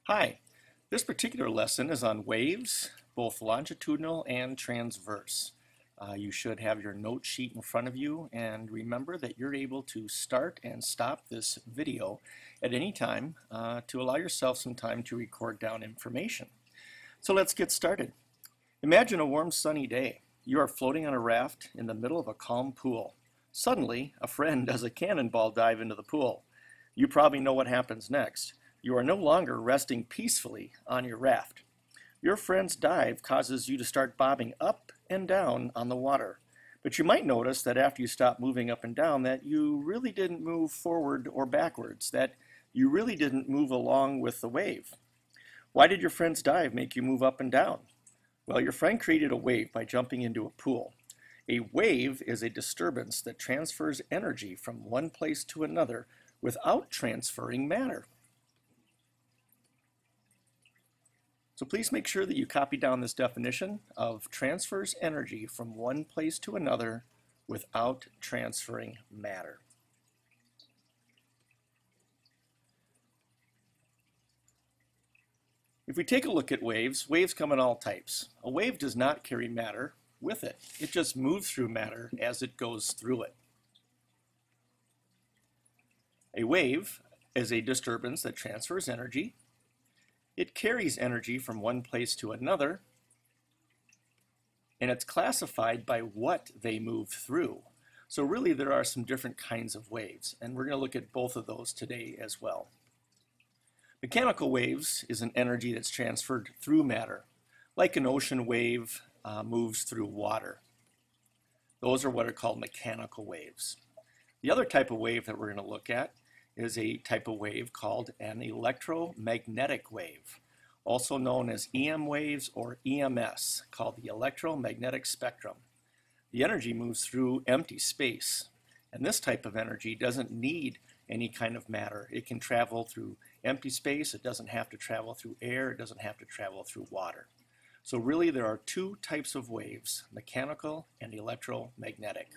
Hi, this particular lesson is on waves, both longitudinal and transverse. You should have your note sheet in front of you, and remember that you're able to start and stop this video at any time to allow yourself some time to record down information. So let's get started. Imagine a warm sunny day. You are floating on a raft in the middle of a calm pool. Suddenly, a friend does a cannonball dive into the pool. You probably know what happens next. You are no longer resting peacefully on your raft. Your friend's dive causes you to start bobbing up and down on the water. But you might notice that after you stop moving up and down that you really didn't move forward or backwards, that you really didn't move along with the wave. Why did your friend's dive make you move up and down? Well, your friend created a wave by jumping into a pool. A wave is a disturbance that transfers energy from one place to another without transferring matter. So please make sure that you copy down this definition of transfers energy from one place to another without transferring matter. If we take a look at waves, waves come in all types. A wave does not carry matter with it. It just moves through matter as it goes through it. A wave is a disturbance that transfers energy. It carries energy from one place to another, and it's classified by what they move through. So really there are some different kinds of waves, and we're going to look at both of those today as well. Mechanical waves is an energy that's transferred through matter, like an ocean wave moves through water. Those are what are called mechanical waves. The other type of wave that we're going to look at is a type of wave called an electromagnetic wave, also known as EM waves or EMS, called the electromagnetic spectrum. The energy moves through empty space, and this type of energy doesn't need any kind of matter. It can travel through empty space. It doesn't have to travel through air. It doesn't have to travel through water. So really there are two types of waves, mechanical and electromagnetic.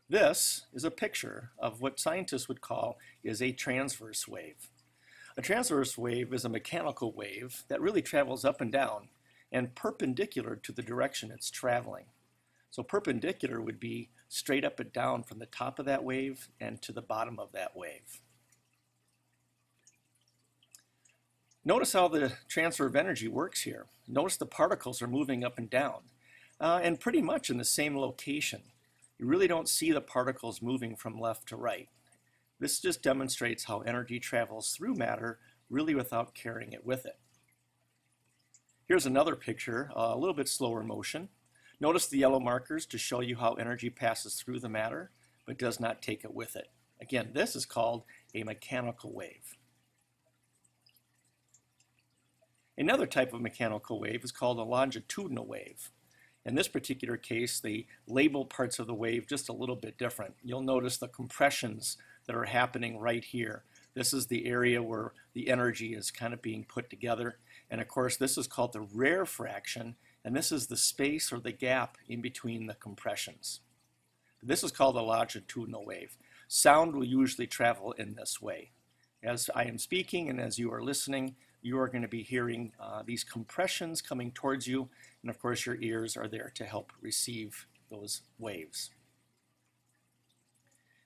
This is a picture of what scientists would call is a transverse wave. A transverse wave is a mechanical wave that really travels up and down and perpendicular to the direction it's traveling. So perpendicular would be straight up and down from the top of that wave and to the bottom of that wave. Notice how the transfer of energy works here. Notice the particles are moving up and down and pretty much in the same location. You really don't see the particles moving from left to right. This just demonstrates how energy travels through matter really without carrying it with it. Here's another picture, a little bit slower motion. Notice the yellow markers to show you how energy passes through the matter but does not take it with it. Again, this is called a mechanical wave. Another type of mechanical wave is called a longitudinal wave. In this particular case, they label parts of the wave just a little bit different. You'll notice the compressions that are happening right here. This is the area where the energy is kind of being put together. And of course, this is called the rarefaction, and this is the space or the gap in between the compressions. This is called a longitudinal wave. Sound will usually travel in this way. As I am speaking and as you are listening, you are going to be hearing these compressions coming towards you, and of course your ears are there to help receive those waves.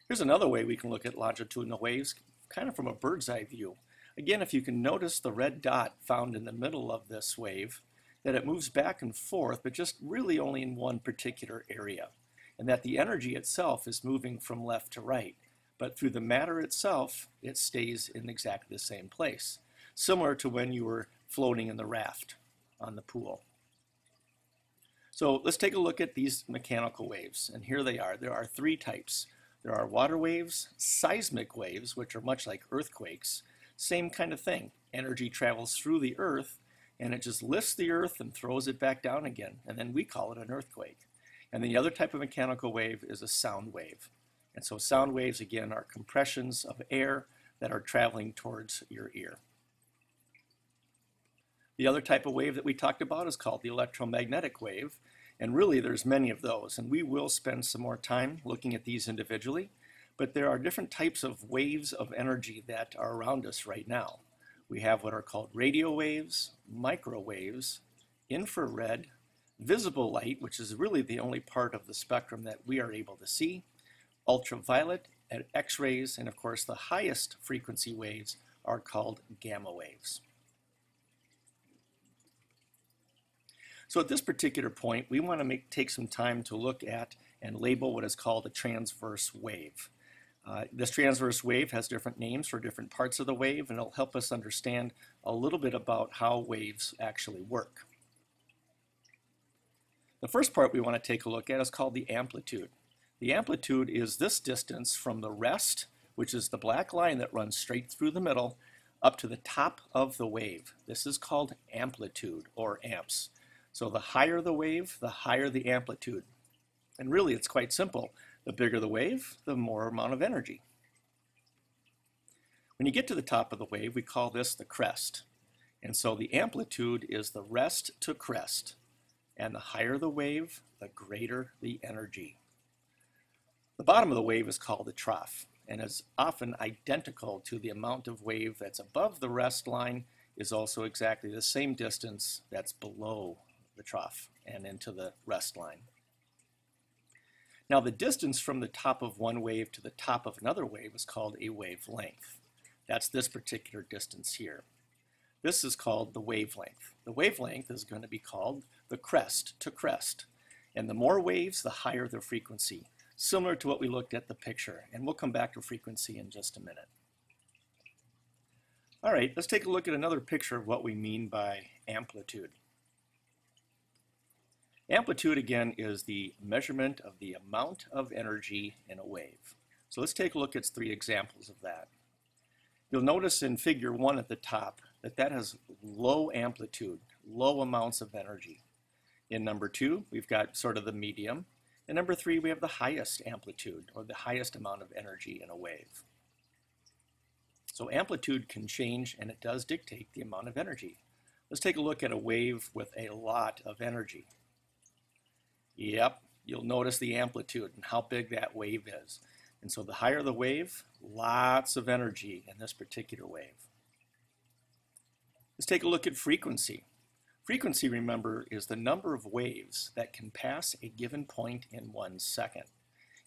Here's another way we can look at longitudinal waves, kind of from a bird's eye view. Again, if you can notice the red dot found in the middle of this wave, that it moves back and forth, but just really only in one particular area, and that the energy itself is moving from left to right, but through the matter itself, it stays in exactly the same place, similar to when you were floating in the raft on the pool. So let's take a look at these mechanical waves, and here they are. There are three types. There are water waves, seismic waves, which are much like earthquakes. Same kind of thing. Energy travels through the earth, and it just lifts the earth and throws it back down again, and then we call it an earthquake. And the other type of mechanical wave is a sound wave. And so sound waves, again, are compressions of air that are traveling towards your ear. The other type of wave that we talked about is called the electromagnetic wave, and really there's many of those, and we will spend some more time looking at these individually. But there are different types of waves of energy that are around us right now. We have what are called radio waves, microwaves, infrared, visible light, which is really the only part of the spectrum that we are able to see, ultraviolet, and X-rays, and of course the highest frequency waves are called gamma waves. So at this particular point, we want to take some time to look at and label what is called a transverse wave. This transverse wave has different names for different parts of the wave, and it'll help us understand a little bit about how waves actually work. The first part we want to take a look at is called the amplitude. The amplitude is this distance from the rest, which is the black line that runs straight through the middle, up to the top of the wave. This is called amplitude, or amps. So the higher the wave, the higher the amplitude. And really it's quite simple. The bigger the wave, the more amount of energy. When you get to the top of the wave, we call this the crest. And so the amplitude is the rest to crest. And the higher the wave, the greater the energy. The bottom of the wave is called the trough, and is often identical to the amount of wave that's above the rest line is also exactly the same distance that's below the trough and into the rest line. Now the distance from the top of one wave to the top of another wave is called a wavelength. That's this particular distance here. This is called the wavelength. The wavelength is going to be called the crest to crest. And the more waves, the higher the frequency, similar to what we looked at the picture. And we'll come back to frequency in just a minute. All right, let's take a look at another picture of what we mean by amplitude. Amplitude, again, is the measurement of the amount of energy in a wave. So let's take a look at 3 examples of that. You'll notice in figure 1 at the top that has low amplitude, low amounts of energy. In number 2, we've got sort of the medium. And number 3, we have the highest amplitude, or the highest amount of energy in a wave. So amplitude can change, and it does dictate the amount of energy. Let's take a look at a wave with a lot of energy. Yep, you'll notice the amplitude and how big that wave is. And so the higher the wave, lots of energy in this particular wave. Let's take a look at frequency. Frequency, remember, is the number of waves that can pass a given point in 1 second,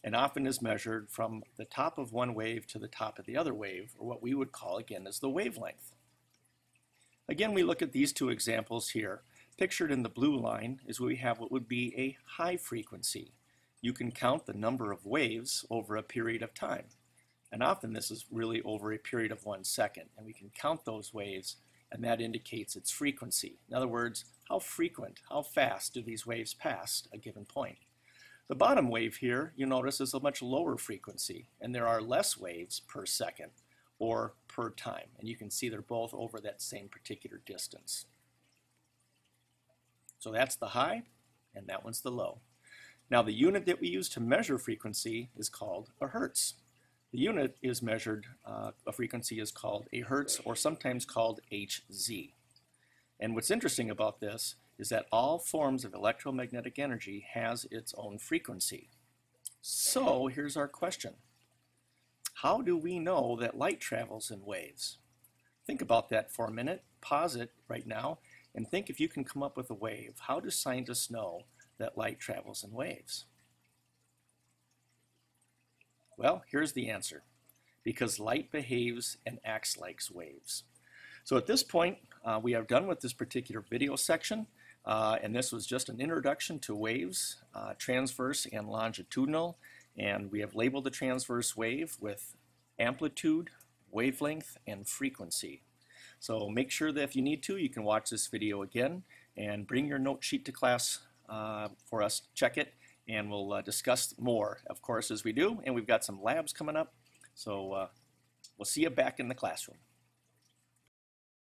and often is measured from the top of one wave to the top of the other wave, or what we would call, again, as the wavelength. Again, we look at these 2 examples here. Pictured in the blue line is where we have what would be a high frequency. You can count the number of waves over a period of time. And often this is really over a period of 1 second. And we can count those waves, and that indicates its frequency. In other words, how frequent, how fast do these waves pass a given point? The bottom wave here, you notice, is a much lower frequency, and there are less waves per second or per time. And you can see they're both over that same particular distance. So that's the high, and that one's the low. Now the unit that we use to measure frequency is called a hertz. The unit is measured, a frequency is called a hertz, or sometimes called Hz. And what's interesting about this is that all forms of electromagnetic energy has its own frequency. So here's our question. How do we know that light travels in waves? Think about that for a minute, pause it right now, and think if you can come up with a wave. How do scientists know that light travels in waves? Well, here's the answer. Because light behaves and acts like waves. So at this point, we are done with this particular video section. And this was just an introduction to waves, transverse and longitudinal. And we have labeled the transverse wave with amplitude, wavelength, and frequency. So make sure that if you need to, you can watch this video again and bring your note sheet to class for us to check it, and we'll discuss more, of course, as we do. And we've got some labs coming up, so we'll see you back in the classroom.